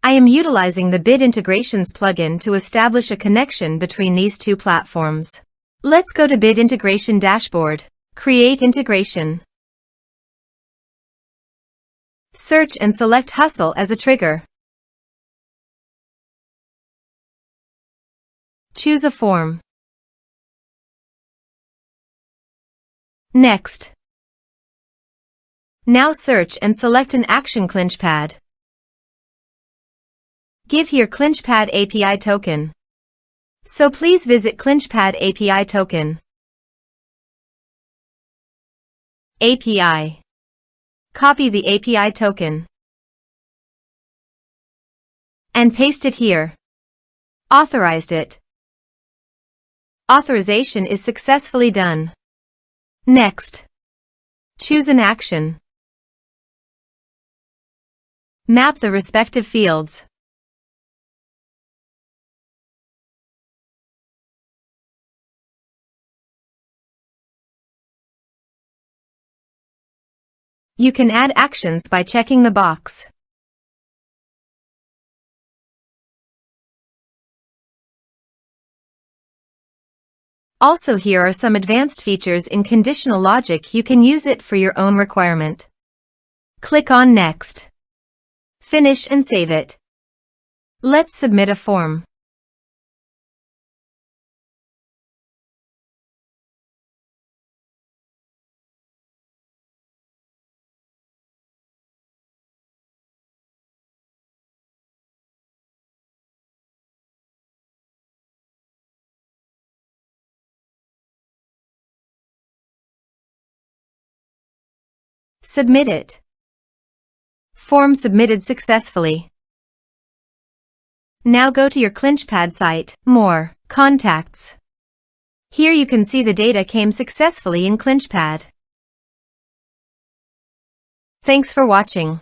I am utilizing the Bit Integrations plugin to establish a connection between these two platforms. Let's go to Bit Integration Dashboard. Create integration. Search and select Hustle as a trigger. Choose a form. Next. Now search and select an action ClinchPad. Give here ClinchPad API token. So please visit ClinchPad API token. API. Copy the API token and paste it here. Authorized it. Authorization is successfully done. Next. Choose an action. Map the respective fields. You can add actions by checking the box. Also, here are some advanced features in conditional logic. You can use it for your own requirement. Click on Next. Finish and save it. Let's submit a form. Submit it. Form submitted successfully. Now go to your ClinchPad site, More, Contacts. Here you can see the data came successfully in ClinchPad. Thanks for watching.